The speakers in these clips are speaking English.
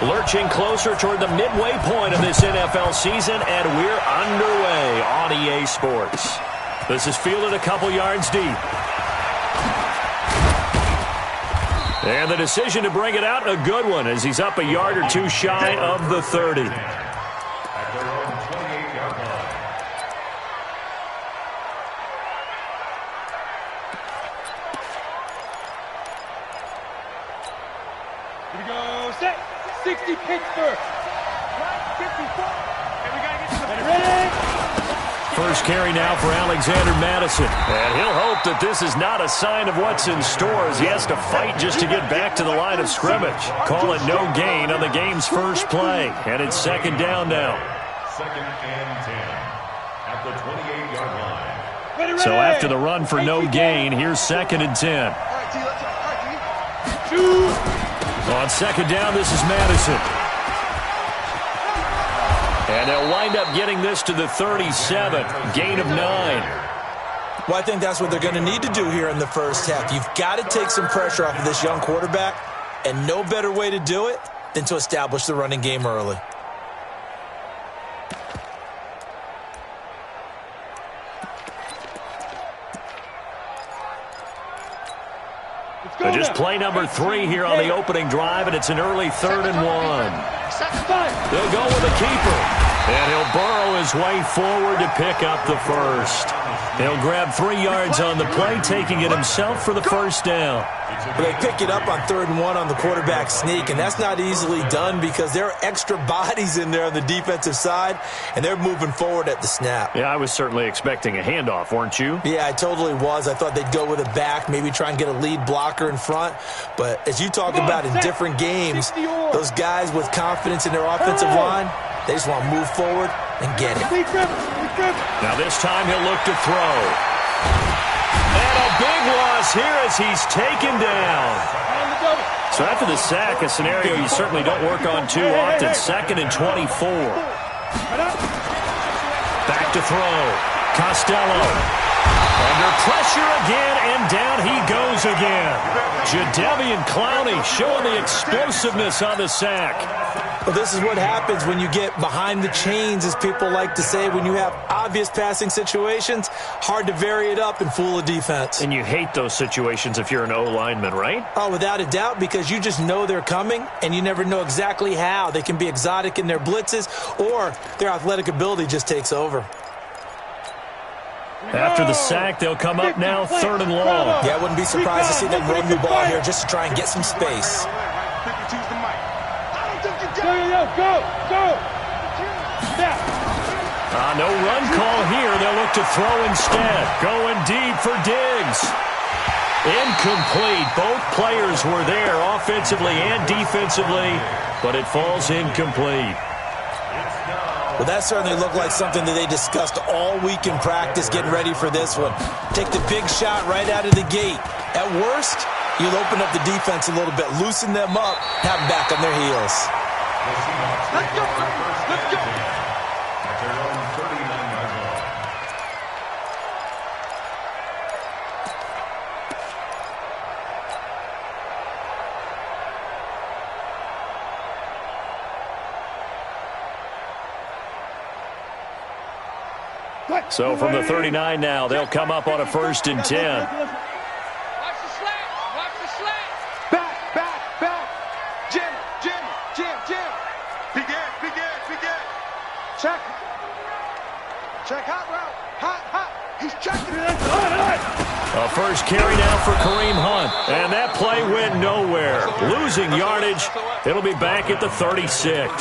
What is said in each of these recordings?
Lurching closer toward the midway point of this NFL season, and we're underway on EA Sports. This is fielded a couple yards deep. And the decision to bring it out, a good one, as he's up a yard or two shy of the 30. At their own 28-yard line. Here we go, set. 60 Pittsburgh. 54. And we got to get to the ready. First carry now for Alexander Mattison. And he'll hope that this is not a sign of what's in store as he has to fight just to get back to the line of scrimmage. Call it no gain on the game's first play. And it's second down now. Second and 10 at the 28-yard line. So after the run for no gain, here's second and 10. On second down, this is Madison. And they'll wind up getting this to the 37, gain of 9. Well, I think that's what they're going to need to do here in the first half. You've got to take some pressure off of this young quarterback, and no better way to do it than to establish the running game early. So just play number 3 here on the opening drive, and it's an early 3rd and 1. They'll go with a keeper, and he'll burrow his way forward to pick up the first. He'll grab 3 yards on the play, taking it himself for the first down. But they pick it up on 3rd and 1 on the quarterback sneak, and that's not easily done because there are extra bodies in there on the defensive side, and they're moving forward at the snap. Yeah, I was certainly expecting a handoff, weren't you? Yeah, I totally was. I thought they'd go with a back, maybe try and get a lead blocker in front. But as you talk about in different games, those guys with confidence in their offensive line, they just want to move forward and get it. Now this time he'll look to throw. And a big loss here as he's taken down. So after the sack, a scenario you certainly don't work on too often. Second and 24. Back to throw. Costello. Under pressure again, and down he goes again. Jadeveon Clowney showing the explosiveness on the sack. Well, this is what happens when you get behind the chains, as people like to say. When you have obvious passing situations, hard to vary it up and fool a defense. And you hate those situations if you're an O-lineman, right? Oh, without a doubt, because you just know they're coming, and you never know exactly how. They can be exotic in their blitzes, or their athletic ability just takes over. After the sack, they'll come up now 3rd and long. Yeah, I wouldn't be surprised to see them run the ball here just to try and get some space. No run call here. They'll look to throw instead. Going deep for Diggs. Incomplete. Both players were there offensively and defensively, but it falls incomplete. Well, that certainly looked like something that they discussed all week in practice getting ready for this one. Take the big shot right out of the gate. At worst, you'll open up the defense a little bit, loosen them up, have them back on their heels. Let's go. Let's go. At their own 39-yard line. So from the 39 now, they'll come up on a 1st and 10. Watch the slant. Watch the slant. Back. Jim. Begin. Check. Hot route. Hot. He's checking it. A first carry now for Kareem Hunt. And that play went nowhere. Losing yardage. It'll be back at the 36.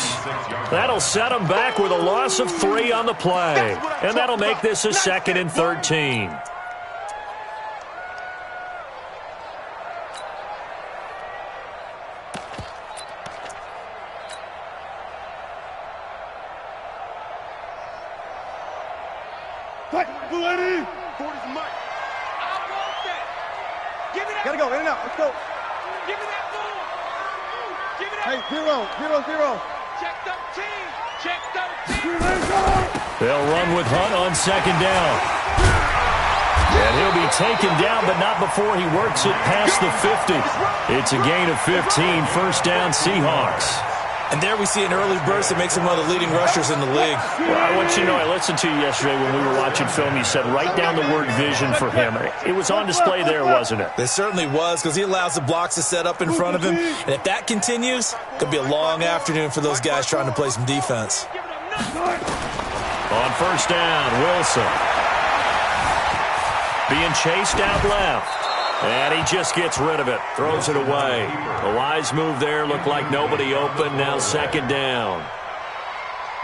That'll set them back with a loss of 3 on the play. And that'll make this a 2nd and 13. Gotta go, in and out. Let's go. Give me that ball. Give me that. Hey, 0. Check 13. They'll run with Hunt on 2nd down. And he'll be taken down, but not before he works it past the 50. It's a gain of 15, 1st down Seahawks. And there we see an early burst that makes him one of the leading rushers in the league. Well, I want you to know, I listened to you yesterday when we were watching film. You said write down the word vision for him. It was on display there, wasn't it? It certainly was, because he allows the blocks to set up in front of him. And if that continues, it could be a long afternoon for those guys trying to play some defense. On first down, Wilson. Being chased out left. And he just gets rid of it. Throws it away. A wise move there. Looked like nobody open. Now second down.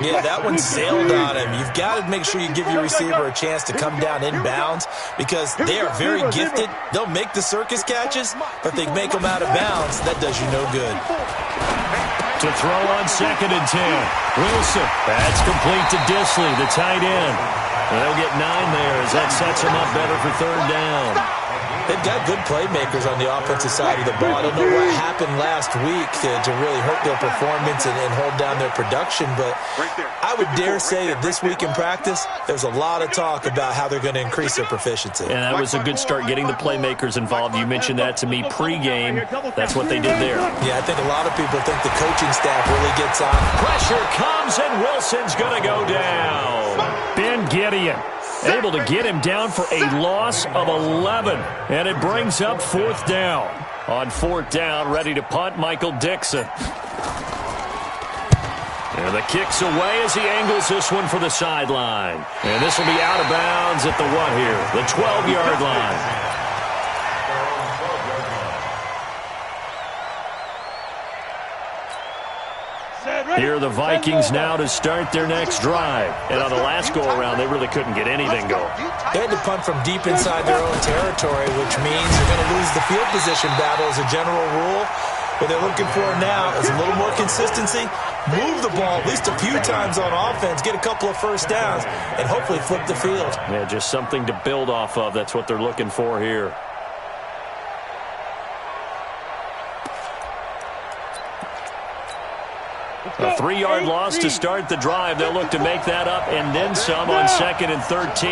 Yeah, that one sailed on him. You've got to make sure you give your receiver a chance to come down inbounds because they are very gifted. They'll make the circus catches, but if they make them out of bounds, that does you no good. To throw on second and 10. Wilson. That's complete to Disley, the tight end. They'll get 9 there as that sets them up better for third down. They've got good playmakers on the offensive side of the ball. I don't know what happened last week to really hurt their performance and hold down their production, but I would dare say that this week in practice, there's a lot of talk about how they're going to increase their proficiency. And that was a good start, getting the playmakers involved. You mentioned that to me pregame. That's what they did there. Yeah, I think a lot of people think the coaching staff really gets on. Pressure comes, and Wilson's going to go down. Ben Gideon able to get him down for a loss of 11. And it brings up fourth down. On fourth down, ready to punt, Michael Dixon. And the kick's away as he angles this one for the sideline. And this will be out of bounds at the what here? The 12-yard line. Here are the Vikings now to start their next drive. And on the last go-around, they really couldn't get anything going. They had to punt from deep inside their own territory, which means you're going to lose the field position battle as a general rule. What they're looking for now is a little more consistency, move the ball at least a few times on offense, get a couple of first downs, and hopefully flip the field. Yeah, just something to build off of. That's what they're looking for here. A 3-yard loss to start the drive. They'll look to make that up and then some on second and 13.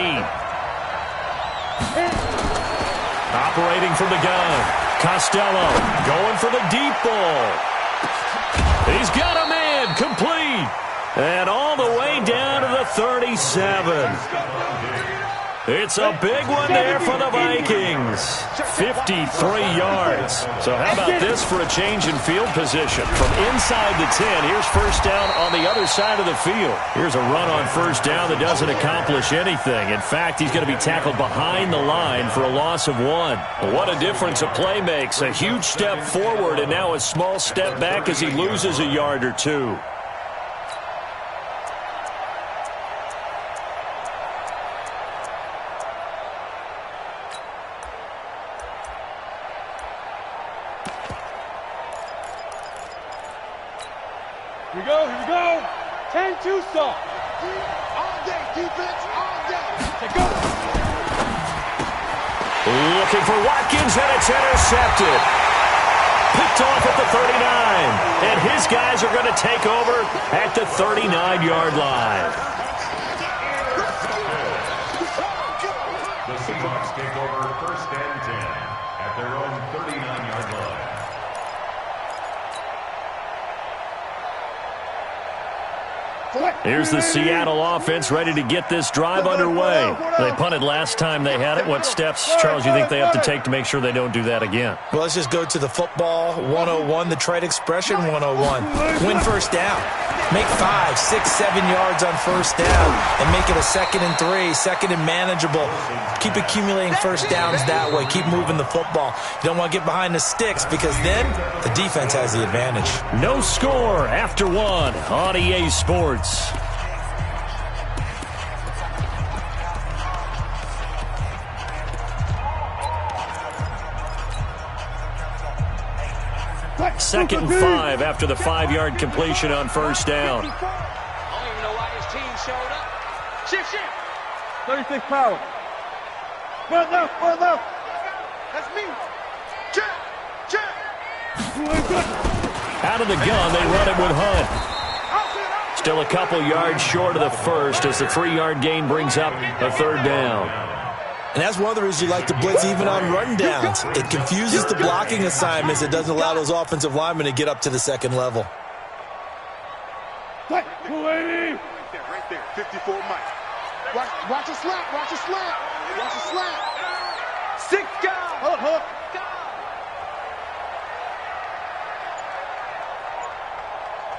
Operating from the gun. Costello going for the deep ball. He's got a man complete. And all the way down to the 37. It's a big one there for the Vikings. 53 yards. So how about this for a change in field position? From inside the 10, here's first down on the other side of the field. Here's a run on first down that doesn't accomplish anything. In fact, he's going to be tackled behind the line for a loss of 1. What a difference a play makes. A huge step forward and now a small step back as he loses a yard or 2. Here we go. 10-2 stop. All day, defense, all day. Take go. Looking for Watkins, and it's intercepted. Picked off at the 39. And his guys are going to take over at the 39-yard line. The Seahawks take over first and 10 at their own 39-yard line. Here's the Seattle offense ready to get this drive underway. They punted last time they had it. What steps, Charles, you think they have to take to make sure they don't do that again? Well, let's just go to the football 101, the trade expression 101. Win first down. Make 5, 6, 7 yards on first down and make it a 2nd and 3, second and manageable. Keep accumulating first downs that way. Keep moving the football. You don't want to get behind the sticks because then the defense has the advantage. No score after 1 on EA Sports. Second and 5 after the 5-yard completion on first down. I don't even know why his team showed up. Shift. 36 power. Right left. That's me. Check. Out of the gun, they run it with Hunt. Still a couple yards short of the first as the 3-yard gain brings up a third down. And that's one of the reasons you like to blitz even on run downs. It confuses the blocking assignments. It doesn't allow those offensive linemen to get up to the second level. 280. Right there. 54 Mike. Watch a slap. Watch a slap. Watch a slap. 6 guys. Hook.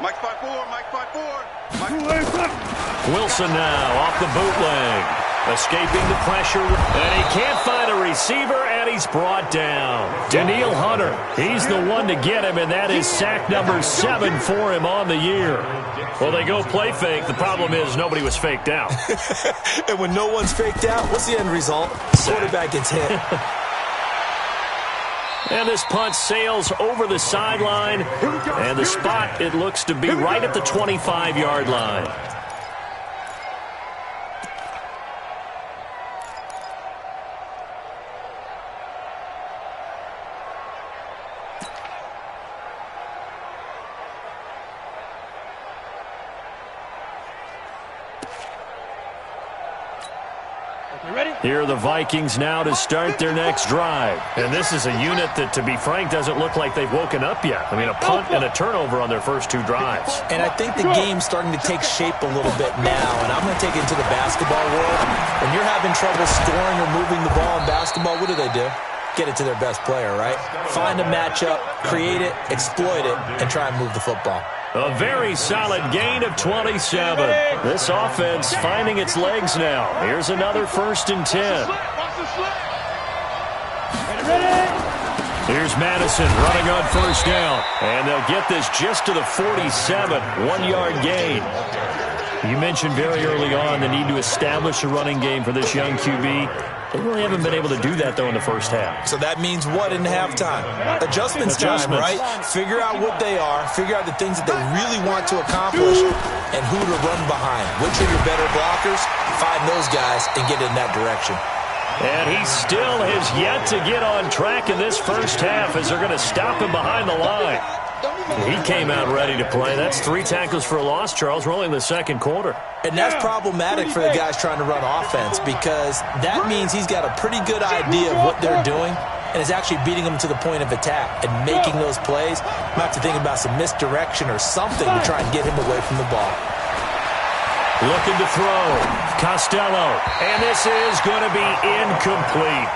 Mike 5-4. Mike 5-4. Wilson now off the bootleg. Escaping the pressure, and he can't find a receiver, and he's brought down. Danielle Hunter, he's the one to get him, and that is sack number 7 for him on the year. Well, they go play fake. The problem is nobody was faked out. And when no one's faked out, what's the end result? Quarterback gets hit. And this punt sails over the sideline, and the spot, it looks to be right at the 25-yard line. Here are the Vikings now to start their next drive. And this is a unit that, to be frank, doesn't look like they've woken up yet. I mean, a punt and a turnover on their first 2 drives. And I think the game's starting to take shape a little bit now. And I'm going to take it into the basketball world. When you're having trouble scoring or moving the ball in basketball, what do? Get it to their best player, right? Find a matchup, create it, exploit it, and try and move the football. A very solid gain of 27. This offense finding its legs now. Here's another 1st and 10. Here's Madison running on 1st down. And they'll get this just to the 47, 1-yard gain. You mentioned very early on the need to establish a running game for this young QB. They really haven't been able to do that, though, in the first half. So that means what in halftime? Adjustments time, right? Figure out what they are, figure out the things that they really want to accomplish, and who to run behind. Which are your better blockers? Find those guys and get in that direction. And he still has yet to get on track in this first half as they're going to stop him behind the line. He came out ready to play. That's 3 tackles for a loss, Charles. We're only in the second quarter. And that's problematic for the guys trying to run offense because that means he's got a pretty good idea of what they're doing and is actually beating them to the point of attack and making those plays. Might have to think about some misdirection or something to try and get him away from the ball. Looking to throw. Costello. And this is going to be incomplete.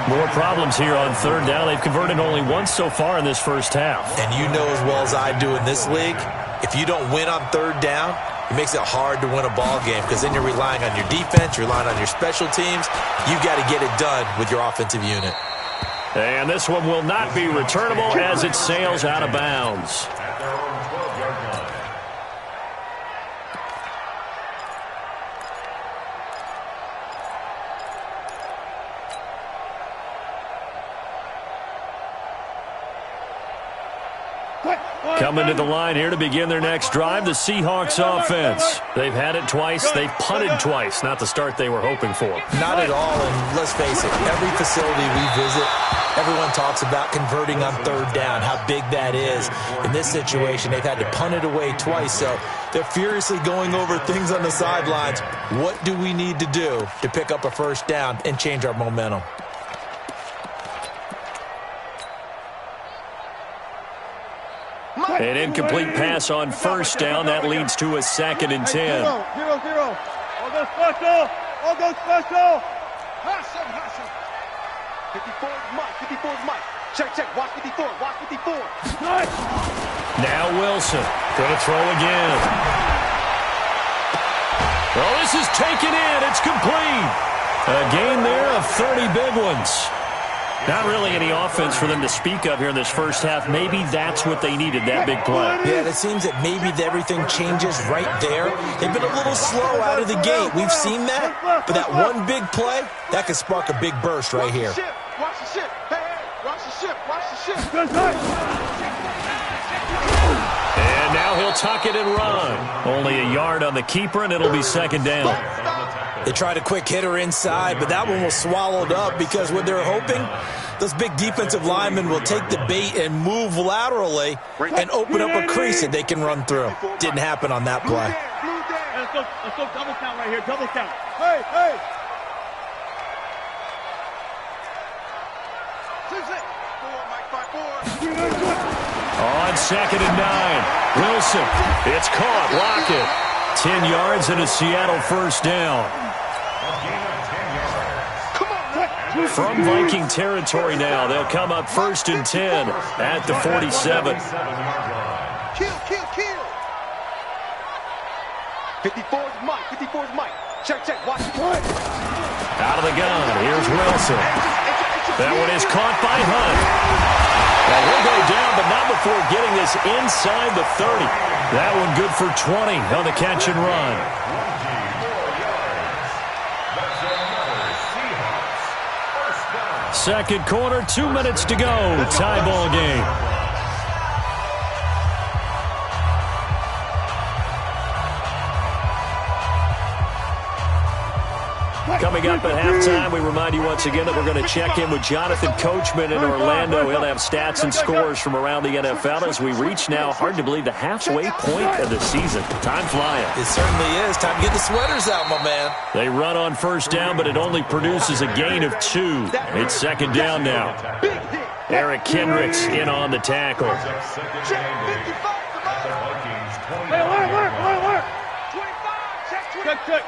More problems here on 3rd down. They've converted only once so far in this first half. And you know as well as I do in this league, if you don't win on 3rd down, it makes it hard to win a ball game because then you're relying on your defense, you're relying on your special teams. You've got to get it done with your offensive unit. And this one will not be returnable as it sails out of bounds. Coming to the line here to begin their next drive, the Seahawks offense. They've had it twice. They've punted twice. Not the start they were hoping for. Not at all, and let's face it, every facility we visit, everyone talks about converting on 3rd down, how big that is. In this situation, they've had to punt it away twice, so they're furiously going over things on the sidelines. What do we need to do to pick up a 1st down and change our momentum? An incomplete pass on 1st down. That leads to a 2nd and 10. 0-0. All go special. All go special. Hashem. 54 is Mike. 54 is Mike. Check. Watch 54. Watch 54. Now Wilson. Going to throw again. Oh, this is taken in. It's complete. A gain there of 30 big ones. Not really any offense for them to speak of here in this first half. Maybe that's what they needed, that big play. Yeah, it seems that maybe everything changes right there. They've been a little slow out of the gate. We've seen that. But that one big play, that could spark a big burst right here. Watch the ship. Hey, watch the ship. Watch the ship. And now he'll tuck it and run. Only a yard on the keeper, and it'll be 2nd down. They tried a quick hitter inside, but that one was swallowed up because what they're hoping, those big defensive linemen will take the bait and move laterally and open up a crease that they can run through. Didn't happen on that play. Let's go double count right here. Double count. Hey. On 2nd and 9. Wilson. It's caught. Lockett. 10 yards and a Seattle first down. From Viking territory now, they'll come up 1st and 10 at the 47. Kill. 54's Mike. 54's Mike. Check. Watch it. Out of the gun. Here's Wilson. That one is caught by Hunt. Now he'll go down, but not before getting this inside the 30. That one good for 20 on the catch and run. Second quarter, 2 minutes to go. Tie ball game. Coming up at halftime, we remind you once again that we're going to check in with Jonathan Coachman in Orlando. He'll have stats and scores from around the NFL as we reach now, hard to believe, the halfway point of the season. Time flying. It certainly is. Time to get the sweaters out, my man. They run on first down, but it only produces a gain of 2. It's second down now. Eric Kendricks in on the tackle. Hey, work. 25. Check.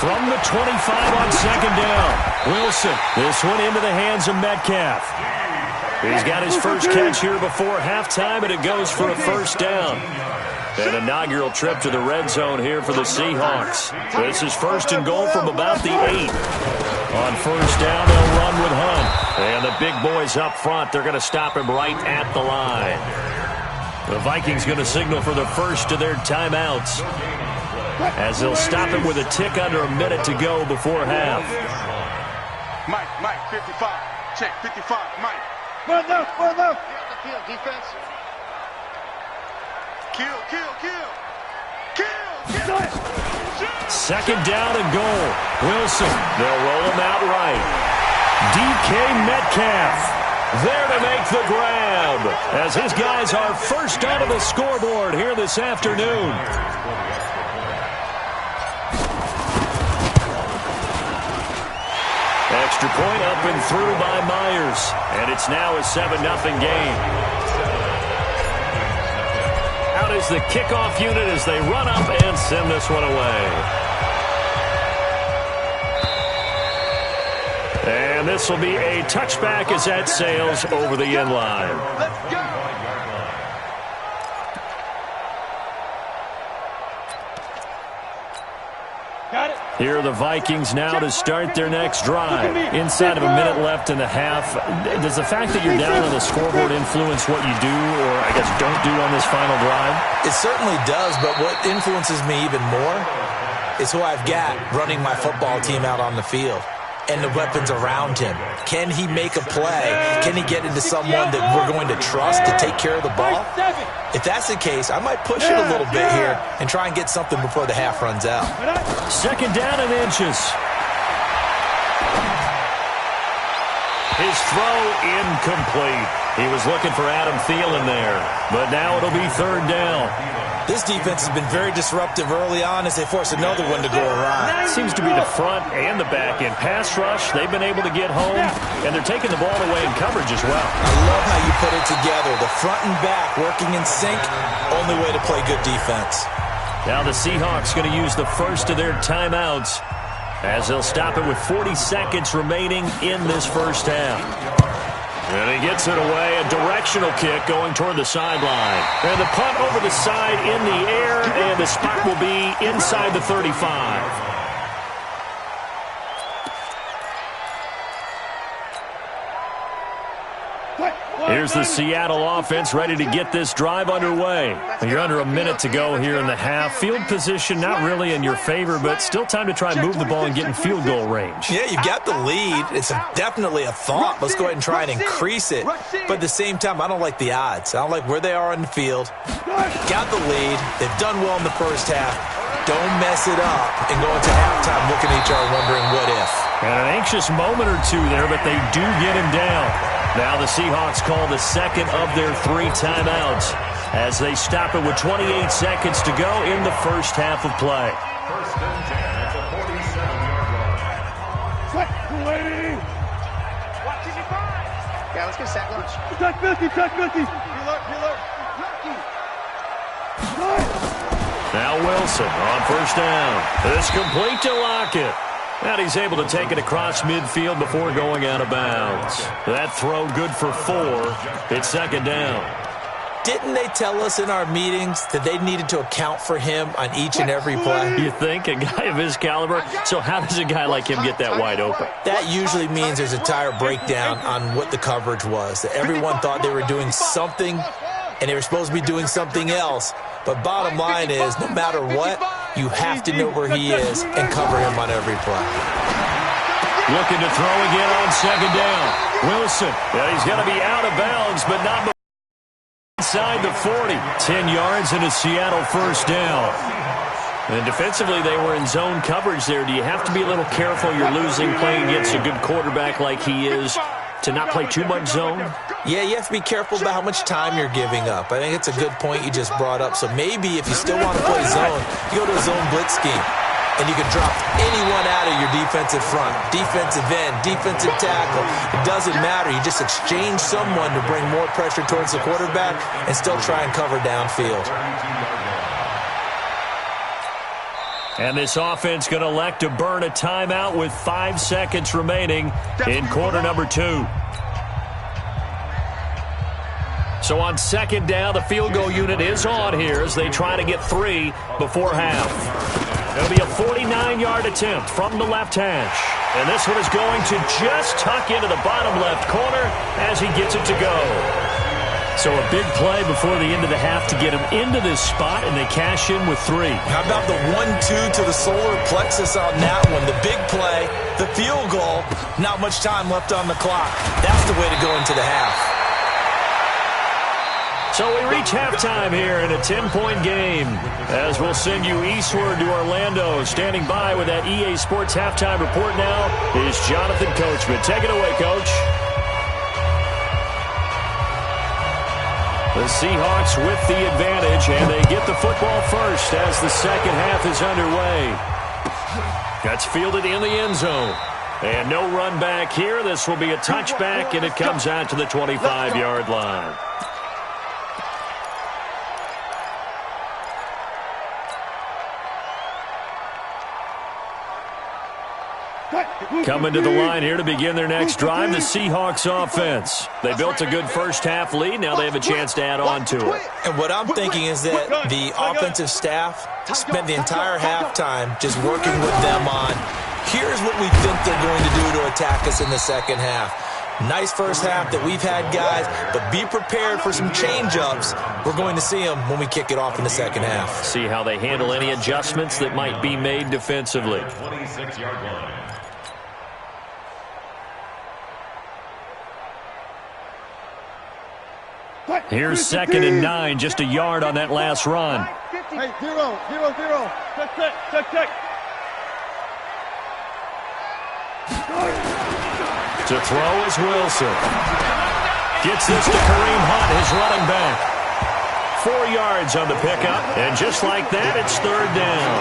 From the 25 on second down. Wilson. This one into the hands of Metcalf. He's got his first catch here before halftime, and it goes for a first down. An inaugural trip to the red zone here for the Seahawks. This is 1st and goal from about the 8. On first down, they'll run with Hunt. And the big boys up front, they're going to stop him right at the line. The Vikings going to signal for the first of their timeouts, as they'll stop him with a tick under a minute to go before half. Mike, 55. Check, 55, Mike. Run left. Kill, defense. Kill. Second down and goal. Wilson. They'll roll him out right. DK Metcalf there to make the grab, as his guys are first onto the scoreboard here this afternoon. Extra point up and through by Myers. And it's now a 7-0 game. Out is the kickoff unit as they run up and send this one away. And this will be a touchback as that sails over the end line. Let's go. Here are the Vikings now to start their next drive. Inside of a minute left in the half, does the fact that you're down on the scoreboard influence what you do, or I guess don't do on this final drive? It certainly does, but what influences me even more is who I've got running my football team out on the field and the weapons around him. Can he make a play? Can he get into someone that we're going to trust to take care of the ball? If that's the case, I might push it a little bit here and try and get something before the half runs out. Second down and inches. His throw incomplete. He was looking for Adam Thielen there, but now it'll be third down. This defense has been very disruptive early on as they force another one to go awry. Seems to be the front and the back end. Pass rush, they've been able to get home, and they're taking the ball away in coverage as well. I love how you put it together. The front and back working in sync, only way to play good defense. Now the Seahawks going to use the first of their timeouts as they'll stop it with 40 seconds remaining in this first half. And he gets it away, a directional kick going toward the sideline. And the punt over the side in the air, and the spot will be inside the 35. Here's the Seattle offense ready to get this drive underway. You're under a minute to go here in the half. Field position not really in your favor, but still time to try and move the ball and get in field goal range. Yeah, you've got the lead. It's definitely a thought. Let's go ahead and try and increase it. But at the same time, I don't like the odds. I don't like where they are in the field. Got the lead. They've done well in the first half. Don't mess it up and go into halftime looking at each other wondering what if. And an anxious moment or two there, but they do get him down. Now the Seahawks call the second of their 3 timeouts as they stop it with 28 seconds to go in the first half of play. First and 10 at the 47-yard line. Waiting. Watch it. Yeah, let's get sack lunch. Check 50, check 50. Reload. Now Wilson on first down. It's complete to Lockett. And he's able to take it across midfield before going out of bounds. That throw good for 4. It's second down. Didn't they tell us in our meetings that they needed to account for him on each and every play? You think? A guy of his caliber? So how does a guy like him get that wide open? That usually means there's a tire breakdown on what the coverage was. That everyone thought they were doing something, and they were supposed to be doing something else. But bottom line is, no matter what, you have to know where he is and cover him on every play. Looking to throw again on second down. Wilson. Yeah, he's going to be out of bounds, but not inside the 40. 10 yards and a Seattle first down. And defensively, they were in zone coverage there. Do you have to be a little careful you're losing playing against a good quarterback like he is to not play too much zone? Yeah, you have to be careful about how much time you're giving up. I think it's a good point you just brought up. So maybe if you still want to play zone, you go to a zone blitz scheme. And you can drop anyone out of your defensive front, defensive end, defensive tackle. It doesn't matter. You just exchange someone to bring more pressure towards the quarterback and still try and cover downfield. And this offense going to elect to burn a timeout with 5 seconds remaining in quarter number 2. So on second down, the field goal unit is on here as they try to get 3 before half. It'll be a 49-yard attempt from the left hash. And this one is going to just tuck into the bottom left corner as he gets it to go. So a big play before the end of the half to get him into this spot, and they cash in with 3. How about the 1-2 to the solar plexus on that one? The big play, the field goal, not much time left on the clock. That's the way to go into the half. So we reach halftime here in a 10-point game as we'll send you eastward to Orlando. Standing by with that EA Sports halftime report now is Jonathan Coachman. Take it away, Coach. The Seahawks with the advantage, and they get the football first as the second half is underway. That's fielded in the end zone. And no run back here. This will be a touchback, and it comes out to the 25-yard line. Coming to the line here to begin their next drive, the Seahawks offense. They built a good first-half lead. Now they have a chance to add on to it. And what I'm thinking is that the offensive staff spent the entire halftime just working with them on, here's what we think they're going to do to attack us in the second half. Nice first half that we've had, guys, but be prepared for some change-ups. We're going to see them when we kick it off in the second half. See how they handle any adjustments that might be made defensively. 26-yard line. Here's 2nd and 9, just a yard on that last run. Hey, 0. Check. To throw is Wilson. Gets this to Kareem Hunt, his running back. 4 yards on the pickup, and just like that, it's third down.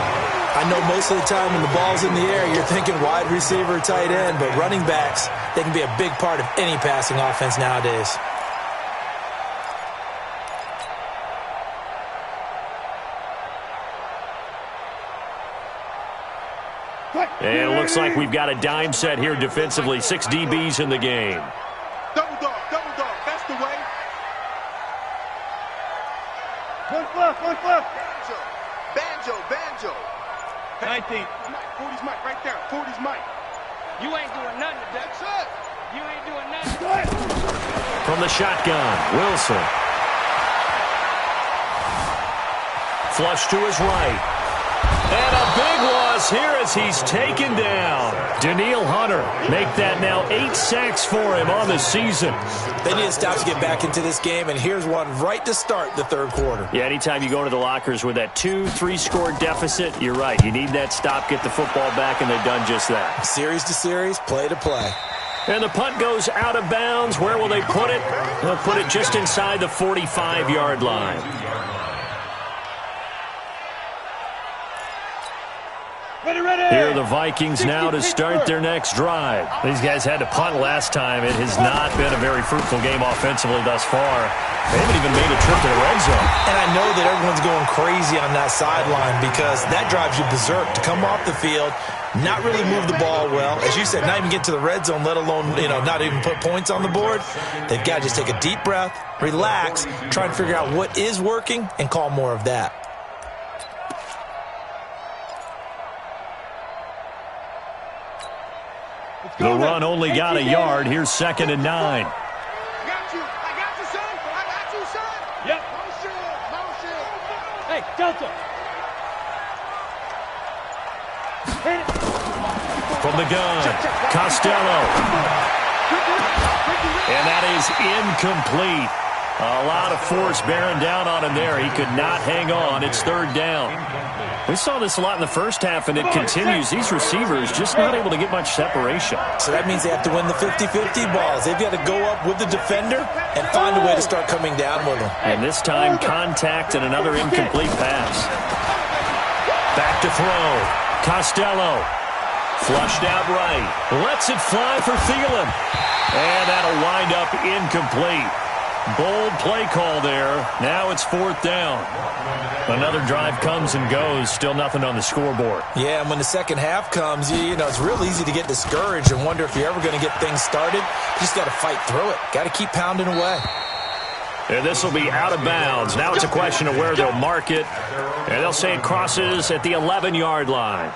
I know most of the time when the ball's in the air, you're thinking wide receiver, tight end, but running backs, they can be a big part of any passing offense nowadays. And it looks like we've got a dime set here defensively. 6 DBs in the game. Double dog. That's the way. One left. Banjo. 19. 40's Mike, right there. 40's Mike. You ain't doing nothing today. You ain't doing nothing. From the shotgun, Wilson. Flush to his right. And a big loss here as he's taken down. Danielle Hunter make that now 8 sacks for him on the season. They need to stop to get back into this game, and here's one right to start the third quarter. Yeah, anytime you go to the lockers with that 2-3 score deficit, you're right. You need that stop, get the football back, and they've done just that. Series to series, play to play. And the punt goes out of bounds. Where will they put it? They'll put it just inside the 45-yard line. Ready. Here are the Vikings now to start their next drive. These guys had to punt last time. It has not been a very fruitful game offensively thus far. They haven't even made a trip to the red zone. And I know that everyone's going crazy on that sideline because that drives you berserk to come off the field, not really move the ball well. As you said, not even get to the red zone, let alone, not even put points on the board. They've got to just take a deep breath, relax, try and figure out what is working, and call more of that. The run only got a yard. Here's 2nd and 9. I got you, son. Yep. Motion. Hey, Delta. From the gun, Costello. And that is incomplete. A lot of force bearing down on him there. He could not hang on. It's 3rd down. We saw this a lot in the first half, and it continues. These receivers just not able to get much separation. So that means they have to win the 50-50 balls. They've got to go up with the defender and find a way to start coming down with them. And this time, contact and another incomplete pass. Back to throw. Costello. Flushed out right. Lets it fly for Thielen. And that'll wind up incomplete. Bold play call there. Now it's 4th down. Another drive comes and goes. Still nothing on the scoreboard. Yeah, and when the second half comes, it's real easy to get discouraged and wonder if you're ever going to get things started. You just got to fight through it. Got to keep pounding away. And this will be out of bounds. Now it's a question of where they'll mark it. And they'll say it crosses at the 11-yard line.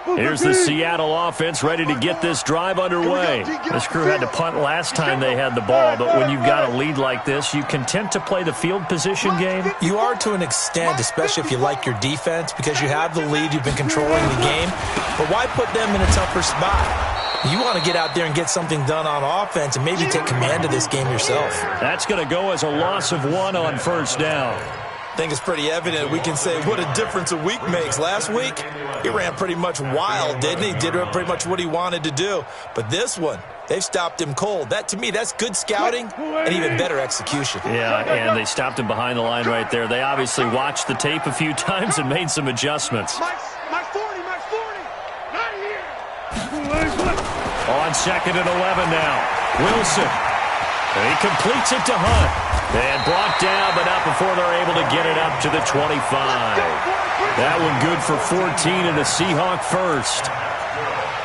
Here's the Seattle offense ready to get this drive underway. This crew had to punt last time they had the ball, but when you've got a lead like this, you content to play the field position game? You are to an extent, especially if you like your defense, because you have the lead, you've been controlling the game. But why put them in a tougher spot? You want to get out there and get something done on offense and maybe take command of this game yourself. That's going to go as a loss of 1 on 1st down. I think it's pretty evident we can say what a difference a week makes. Last week, he ran pretty much wild, didn't he? Did pretty much what he wanted to do. But this one, they've stopped him cold. That, to me, that's good scouting and even better execution. Yeah, and they stopped him behind the line right there. They obviously watched the tape a few times and made some adjustments. My 40. Not here. On 2nd and 11 now. Wilson. And he completes it to Hunt. And brought down, but not before they're able to get it up to the 25. That one good for 14 and a Seahawk first.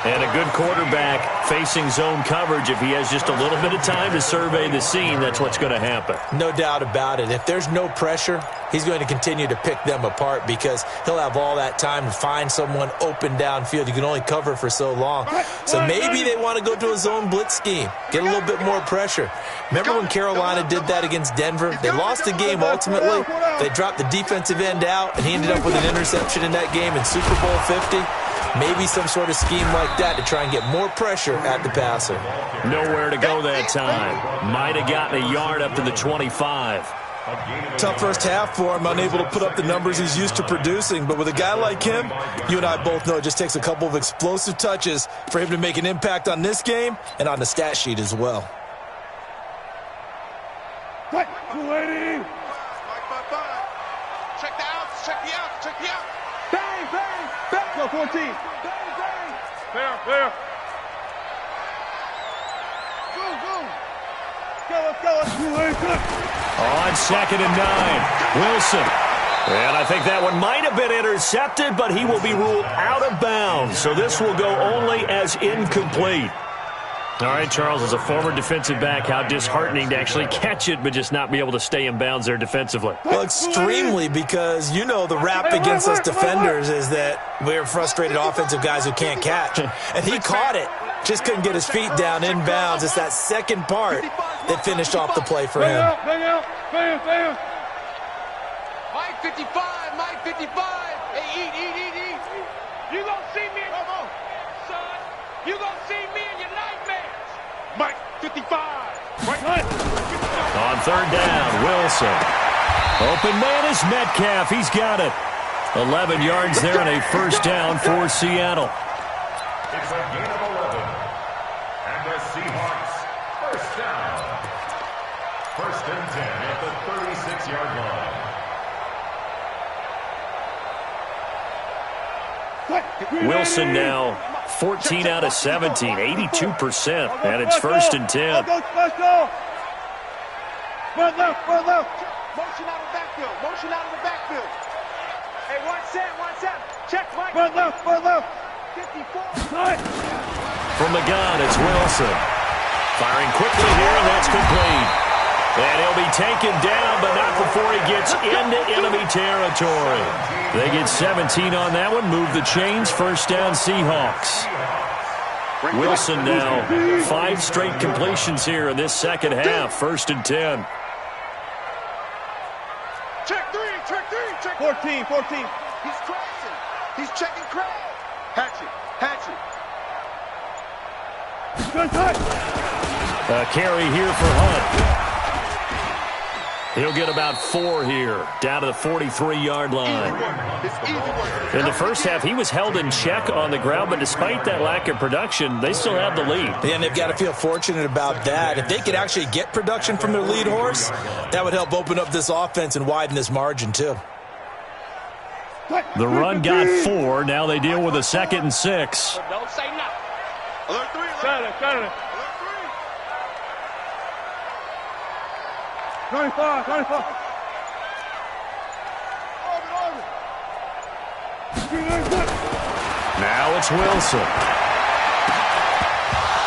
And a good quarterback facing zone coverage. If he has just a little bit of time to survey the scene, that's what's going to happen. No doubt about it. If there's no pressure, he's going to continue to pick them apart because he'll have all that time to find someone open downfield. You can only cover for so long. So maybe they want to go to a zone blitz scheme, get a little bit more pressure. Remember when Carolina did that against Denver? They lost the game ultimately. They dropped the defensive end out, and he ended up with an interception in that game in Super Bowl 50. Maybe some sort of scheme like that to try and get more pressure at the passer. Nowhere to go that time. Might have gotten a yard up to the 25. Tough first half for him, unable to put up the numbers he's used to producing. But with a guy like him, you and I both know it just takes a couple of explosive touches for him to make an impact on this game and on the stat sheet as well. Check the outs. Bang. Go 14. Bang. Fair. Go. On 2nd and 9, Wilson. And I think that one might have been intercepted, but he will be ruled out of bounds. So this will go only as incomplete. All right, Charles, as a former defensive back, how disheartening to actually catch it but just not be able to stay in bounds there defensively. Well, extremely, because the rap against us defenders is that we're frustrated offensive guys who can't catch. And he caught it, just couldn't get his feet down in bounds. It's that second part that finished off the play for him. Bam. Mike 55. Hey, eat. You gonna see me, son. You gonna see me in your nightmares. Mike 55. Right. On 3rd down, Wilson. Open man is Metcalf. He's got it. 11 yards there and a first down for Seattle. It's a gain of 11. And the Seahawks, first down. First and 10 at the 36-yard line. Wilson now 14 out of 17, 82%, and it's first and 10. Foot left. Motion out of the backfield. Motion out of the backfield. Hey, one set. Check, Mike. Foot left. 54. From the gun, it's Wilson. Firing quickly here, and that's complete. And he'll be taken down, but not before he gets into enemy territory. They get 17 on that one, move the chains, first down Seahawks. Wilson now 5 straight completions here in this second half, first and 10. Check 3. 14. He's crossing. He's checking crowd. Hatchet. A carry here for Hunt. He'll get about 4 here, down to the 43-yard line. In the first half, he was held in check on the ground, but despite that lack of production, they still have the lead. And they've got to feel fortunate about that. If they could actually get production from their lead horse, that would help open up this offense and widen this margin, too. The run got 4. Now they deal with a 2nd and 6. Don't say nothing. Alert 3. Got it. Alert 3. 25. Now it's Wilson.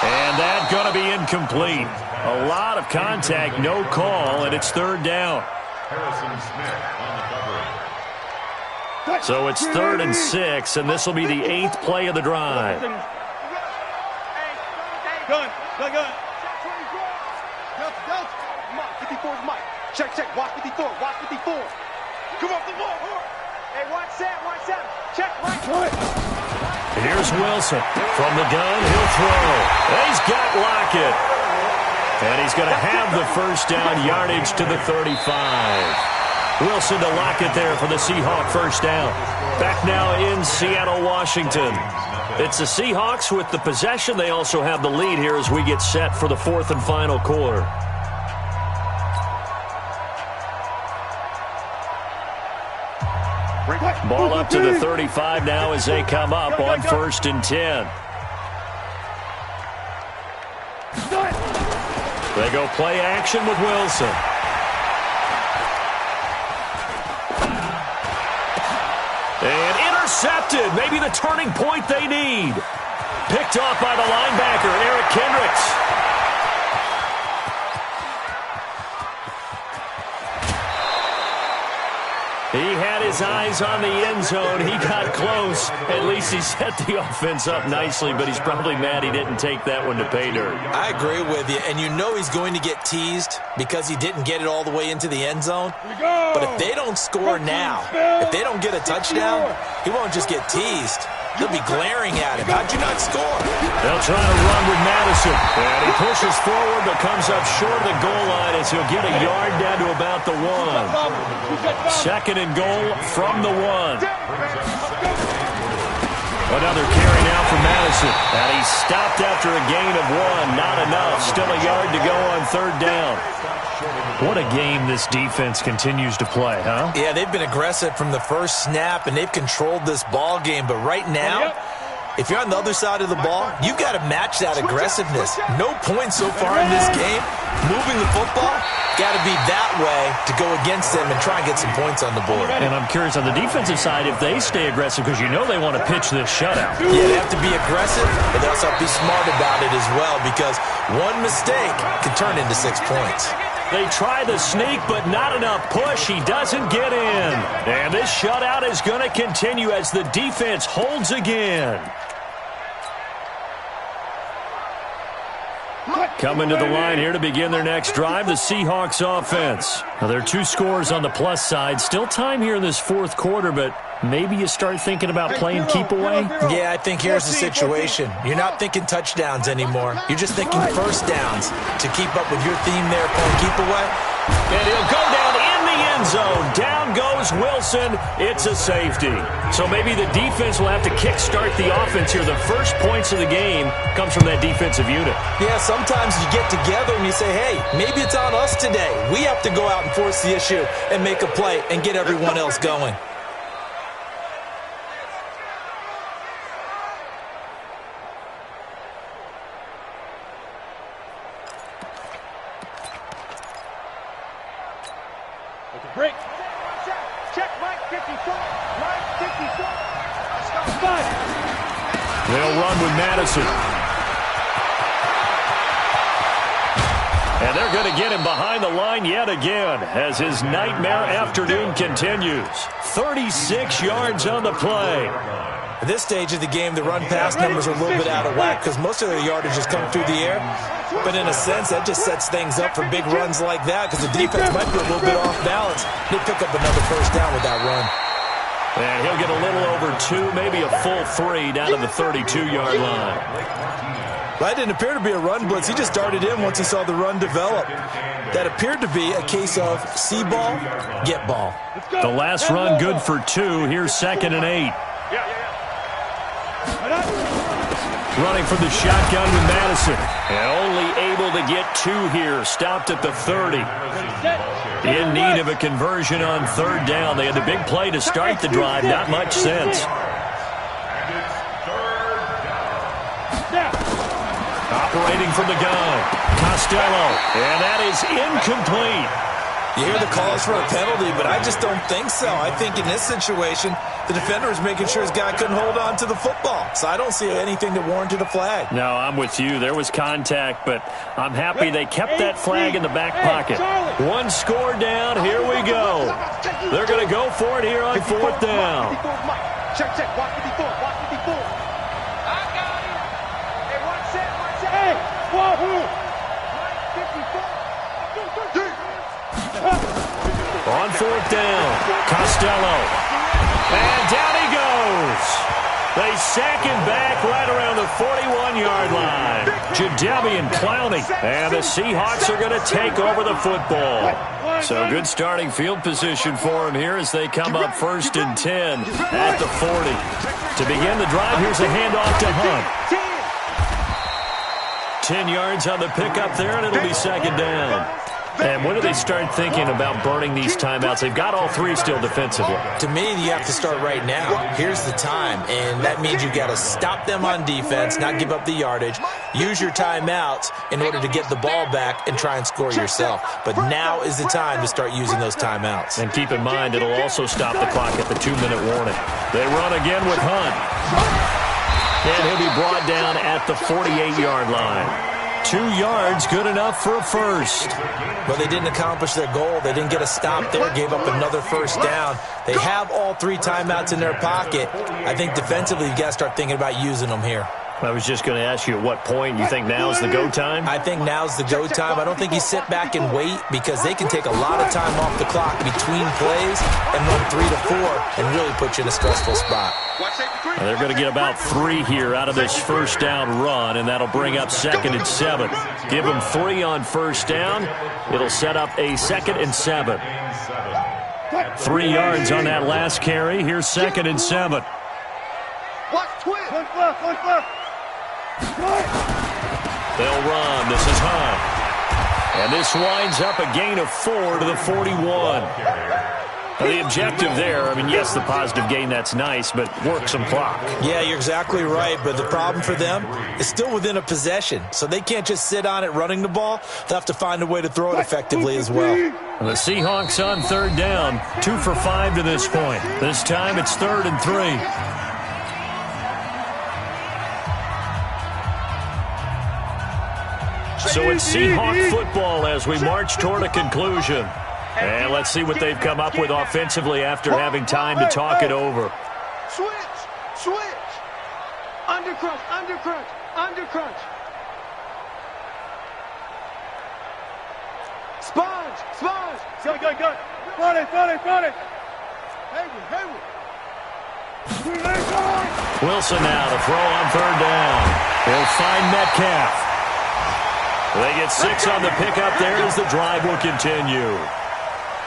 And that's going to be incomplete. A lot of contact, no call, and it's third down. Harrison Smith on the coverage. So it's 3rd and 6, and this will be the 8th play of the drive. Gun. Delta. Mike, 54 is Mike. Check. Watch 54. Come off the ball. Hey, watch that. Check, Mike. Here's Wilson. From the gun, he'll throw. He's got Lockett. And he's going to have the first down, yardage to the 35. Wilson to Lockett there for the Seahawk first down. Back now in Seattle, Washington. It's the Seahawks with the possession. They also have the lead here as we get set for the 4th and final quarter. Ball up to the 35 now as they come up on 1st and 10. They go play action with Wilson. And intercepted. Maybe the turning point they need. Picked off by the linebacker, Eric Kendricks. He had his eyes on the end zone. He got close. At least he set the offense up nicely, but he's probably mad he didn't take that one to pay dirt. I agree with you, and you know he's going to get teased because he didn't get it all the way into the end zone. But if they don't score now, if they don't get a touchdown, he won't just get teased. They'll be glaring at him. How'd you not score? They'll try to run with Madison. And he pushes forward but comes up short of the goal line as he'll get a yard down to about the 1. 2nd and goal from the 1. Another carry now for Madison. And he's stopped after a gain of 1. Not enough. Still a yard to go on 3rd down. What a game this defense continues to play, huh? Yeah, they've been aggressive from the first snap, and they've controlled this ball game. But right now, if you're on the other side of the ball, you've got to match that aggressiveness. No points so far in this game. Moving the football, got to be that way to go against them and try and get some points on the board. And I'm curious on the defensive side if they stay aggressive because you know they want to pitch this shutout. Yeah, they have to be aggressive, but they also have to be smart about it as well because one mistake can turn into 6 points. They try the sneak, but not enough push. He doesn't get in. And this shutout is going to continue as the defense holds again. Coming to the line here to begin their next drive, the Seahawks offense. Now, there are 2 scores on the plus side. Still time here in this 4th quarter, but maybe you start thinking about playing keep away? Yeah, I think here's the situation. You're not thinking touchdowns anymore. You're just thinking first downs to keep up with your theme there, playing keep away. And he'll go down in the end zone. Down goes goes Wilson. It's a safety. So maybe the defense will have to kickstart the offense here. The first points of the game comes from that defensive unit. Yeah, sometimes you get together and you say, hey, maybe it's on us today. We have to go out and force the issue and make a play and get everyone else going. Break. Check Mike 54. Mike 54. Let's go. Five. They'll run with Madison. And they're going to get him behind the line yet again as his nightmare afternoon continues. 36 yards on the play. At this stage of the game, the run-pass numbers are a little bit out of whack because most of their yardage is coming through the air. But in a sense, that just sets things up for big runs like that because the defense might be a little bit off balance. They pick up another first down with that run. And he'll get a little over 2, maybe a full 3 down to the 32-yard line. That didn't appear to be a run blitz. He just darted in once he saw the run develop. That appeared to be a case of see ball, get ball. The last run good for 2. Here's 2nd and 8. Running from the shotgun with Madison. And only able to get 2 here. Stopped at the 30. In need of a conversion on 3rd down. They had the big play to start the drive. Not much sense. Operating from the gun. Costello. And that is incomplete. You hear the calls for a penalty, but I just don't think so. I think in this situation, the defender is making sure his guy couldn't hold on to the football. So I don't see anything that warranted a flag. No, I'm with you. There was contact, but I'm happy they kept that flag in the back pocket. 1 score down. Here we go. They're going to go for it here on 4th down. Check, check. Watch 54. Watch 54. I got it. Hey, one set. Hey, wahoo. 54. On 4th down, Costello. And down he goes. They sack him back right around the 41-yard line. Jadeveon Clowney. And the Seahawks are going to take over the football. So good starting field position for him here as they come up 1st and 10 at the 40. To begin the drive, here's a handoff to Hunt. 10 yards on the pickup there, and it'll be 2nd down. And when do they start thinking about burning these timeouts? They've got all 3 still defensively. To me, you have to start right now. Here's the time, and that means you've got to stop them on defense, not give up the yardage, use your timeouts in order to get the ball back and try and score yourself. But now is the time to start using those timeouts. And keep in mind, it'll also stop the clock at the 2-minute warning. They run again with Hunt. And he'll be brought down at the 48-yard line. 2 yards, good enough for a first. But they didn't accomplish their goal. They didn't get a stop there, gave up another first down. They have all 3 timeouts in their pocket. I think defensively, you've got to start thinking about using them here. I was just going to ask you at what point you think now's the go time? I think now's the go time. I don't think you sit back and wait because they can take a lot of time off the clock between plays and run 3 to 4 and really put you in a stressful spot. Well, they're going to get about 3 here out of this first down run, and that'll bring up 2nd and 7. Give them 3 on first down. It'll set up a 2nd and 7. 3 yards on that last carry. Here's 2nd and 7. Watch twist. Look left, look left. They'll run. This is Hunt. And this winds up a gain of 4 to the 41. Now, the objective there, I mean, yes, the positive gain, that's nice, but work some clock. Yeah, you're exactly right, but the problem for them is still within a possession, so they can't just sit on it running the ball. They'll have to find a way to throw it effectively as well. And the Seahawks on 3rd down, 2 for 5 to this point. This time it's 3rd and 3. So it's Seahawk football as we march toward a conclusion. And let's see what they've come up with offensively after having time to talk it over. Switch. Undercrunch, undercrunch, undercrunch. Sponge. Go. Front it. Hayward. Wilson now to throw on 3rd down. He'll find Metcalf. They get 6 on the pickup there as the drive will continue.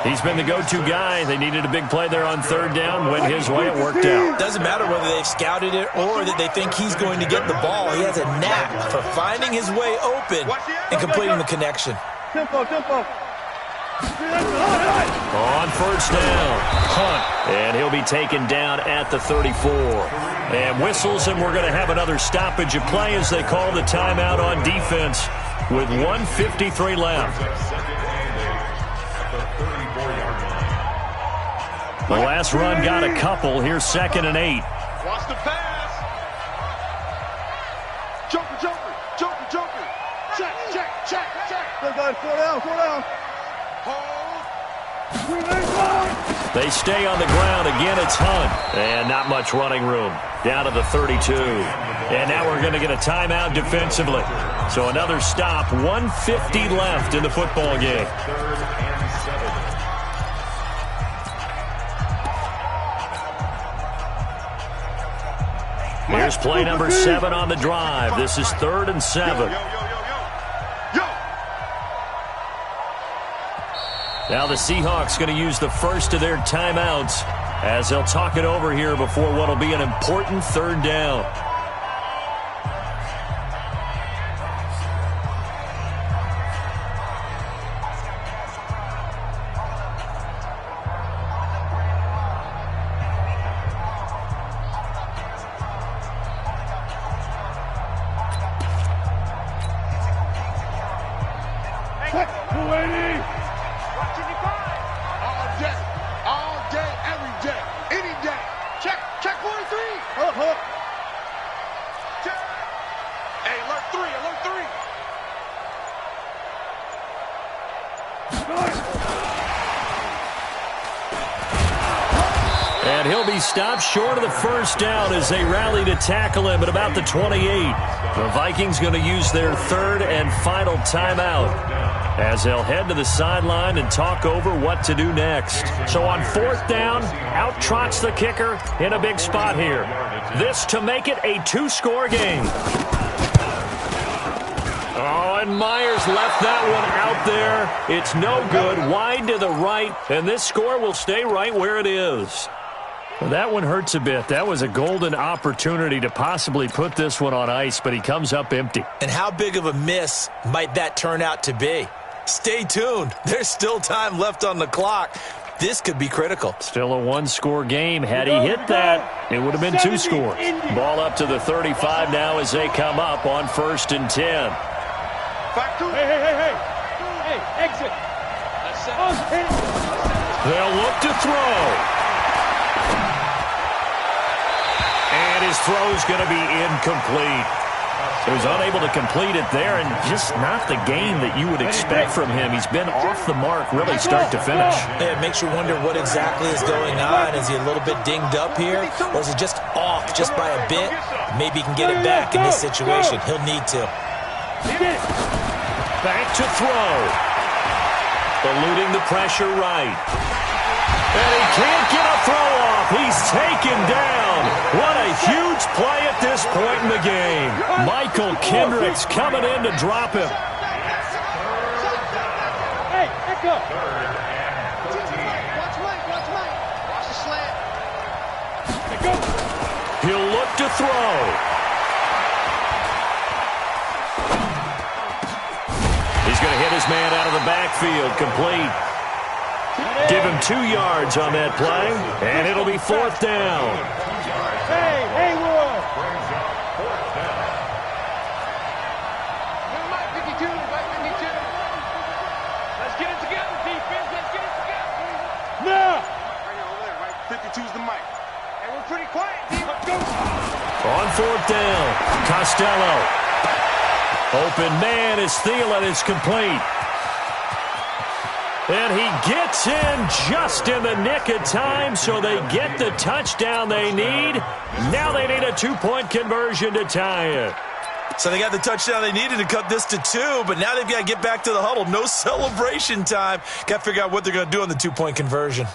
He's been the go-to guy. They needed a big play there on third down. Went his way. It worked out. Doesn't matter whether they've scouted it or that they think he's going to get the ball. He has a knack for finding his way open and completing the connection. Tempo. On first down, Hunt. And he'll be taken down at the 34. And whistles, and we're going to have another stoppage of play as they call the timeout on defense with 1:53 left. The last run got a couple. Here's 2nd and 8. Watch the pass. Joker. Check. Slow down. They stay on the ground. Again, it's Hunt. And not much running room. Down to the 32. And now we're going to get a timeout defensively. So another stop. 1:50 left in the football game. Here's play number 7 on the drive. This is 3rd and 7. Now the Seahawks going to use the first of their timeouts as they'll talk it over here before what will be an important 3rd down. And he'll be stopped short of the first down as they rally to tackle him at about the 28. The Vikings going to use their 3rd and final timeout as they'll head to the sideline and talk over what to do next. So on 4th down, out trots the kicker in a big spot here. This to make it a 2-score game. Oh, and Myers left that one out there. It's no good. Wide to the right, and this score will stay right where it is. Well, that one hurts a bit. That was a golden opportunity to possibly put this one on ice, but he comes up empty. And how big of a miss might that turn out to be? Stay tuned. There's still time left on the clock. This could be critical. Still a 1-score game. Had he hit that, it would have been 2 scores. Ball up to the 35 now as they come up on 1st and 10. Hey, exit. They'll look to throw. And his throw's going to be incomplete. He was unable to complete it there, and just not the game that you would expect from him. He's been off the mark really start to finish. Yeah, it makes you wonder what exactly is going on. Is he a little bit dinged up here, or is he just off just by a bit? Maybe he can get it back in this situation. He'll need to. Back to throw. Eluding the pressure right. And he can't get a throw off. He's taken down. What a huge play at this point in the game. Michael Kendricks coming in to drop him. Hey, echo. Watch the slant. He'll look to throw. He's going to hit his man out of the backfield. Complete. Give him 2 yards on that play, and it'll be 4th down. Hey, Will. Mike 52. Let's get it together, defense. Let's get it together. Now. Right here, over there, right? 52's the mic. Hey, we're pretty quiet, team. Let's go. On 4th down, Costello. Open man is Thielen. It's complete. And he gets in just in the nick of time, so they get the touchdown they need. Now they need a 2-point conversion to tie it. So they got the touchdown they needed to cut this to 2, but now they've got to get back to the huddle. No celebration time. Got to figure out what they're going to do on the 2-point conversion.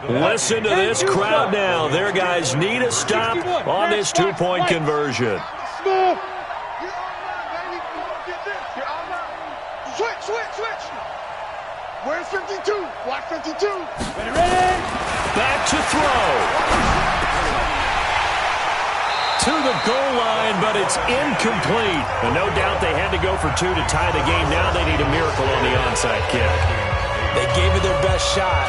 Listen to this crowd now. Their guys need a stop on this 2-point conversion. Switch. Where's 52? Watch 52. Ready. Back to throw. To the goal line, but it's incomplete. And no doubt they had to go for 2 to tie the game. Now they need a miracle on the onside kick. They gave it their best shot.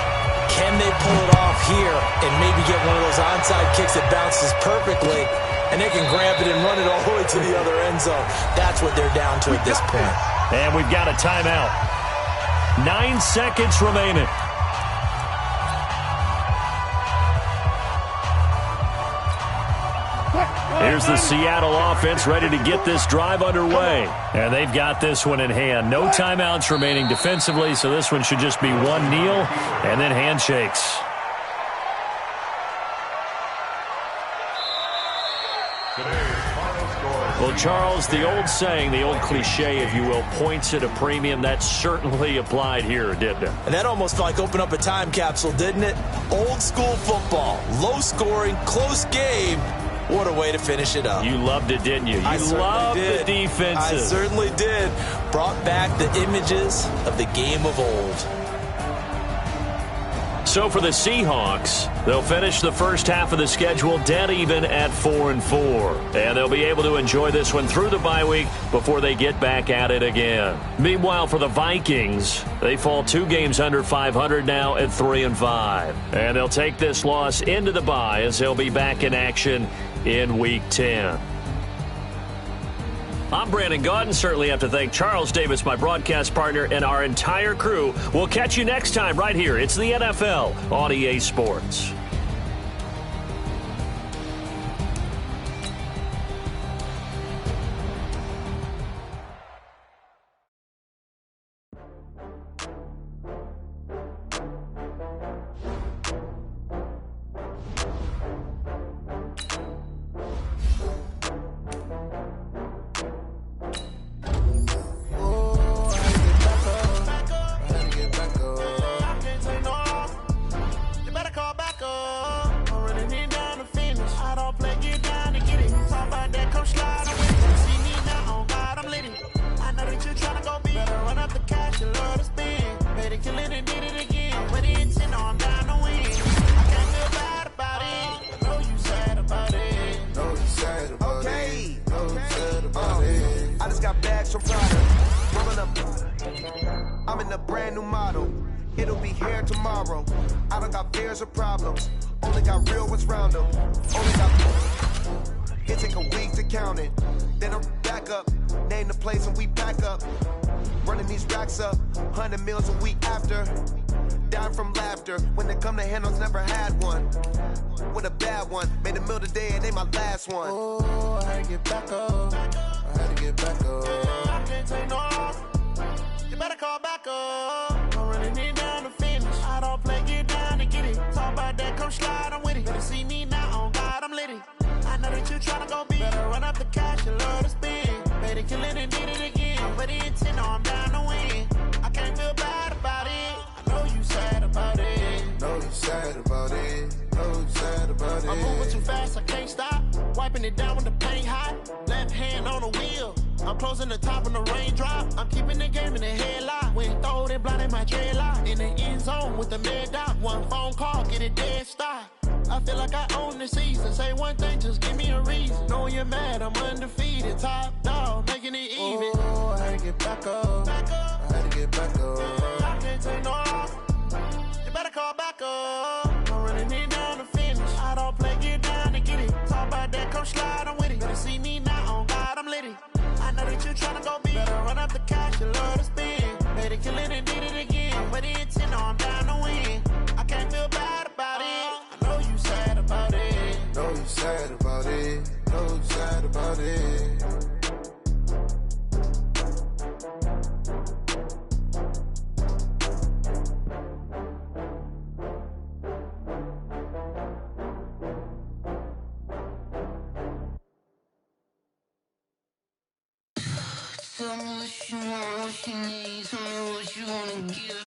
Can they pull it off here and maybe get one of those onside kicks that bounces perfectly, and they can grab it and run it all the way to the other end zone? That's what they're down to at this point. And we've got a timeout. 9 seconds remaining. Here's the Seattle offense ready to get this drive underway. And they've got this one in hand. No timeouts remaining defensively, so this one should just be one kneel and then handshakes. Well, Charles, the old saying, the old cliche, if you will, points at a premium, that certainly applied here, didn't it? And that almost like opened up a time capsule, didn't it? Old school football, low scoring, close game. What a way to finish it up. You loved it, didn't you? You loved the defenses. I certainly did. Brought back the images of the game of old. So for the Seahawks, they'll finish the first half of the schedule dead even at 4-4. And they'll be able to enjoy this one through the bye week before they get back at it again. Meanwhile, for the Vikings, they fall 2 games under 500 now at 3-5. And they'll take this loss into the bye as they'll be back in action in Week 10. I'm Brandon Gaudin. Certainly have to thank Charles Davis, my broadcast partner, and our entire crew. We'll catch you next time right here. It's the NFL on EA Sports. Tell me what you want, what you need, tell me what you wanna give.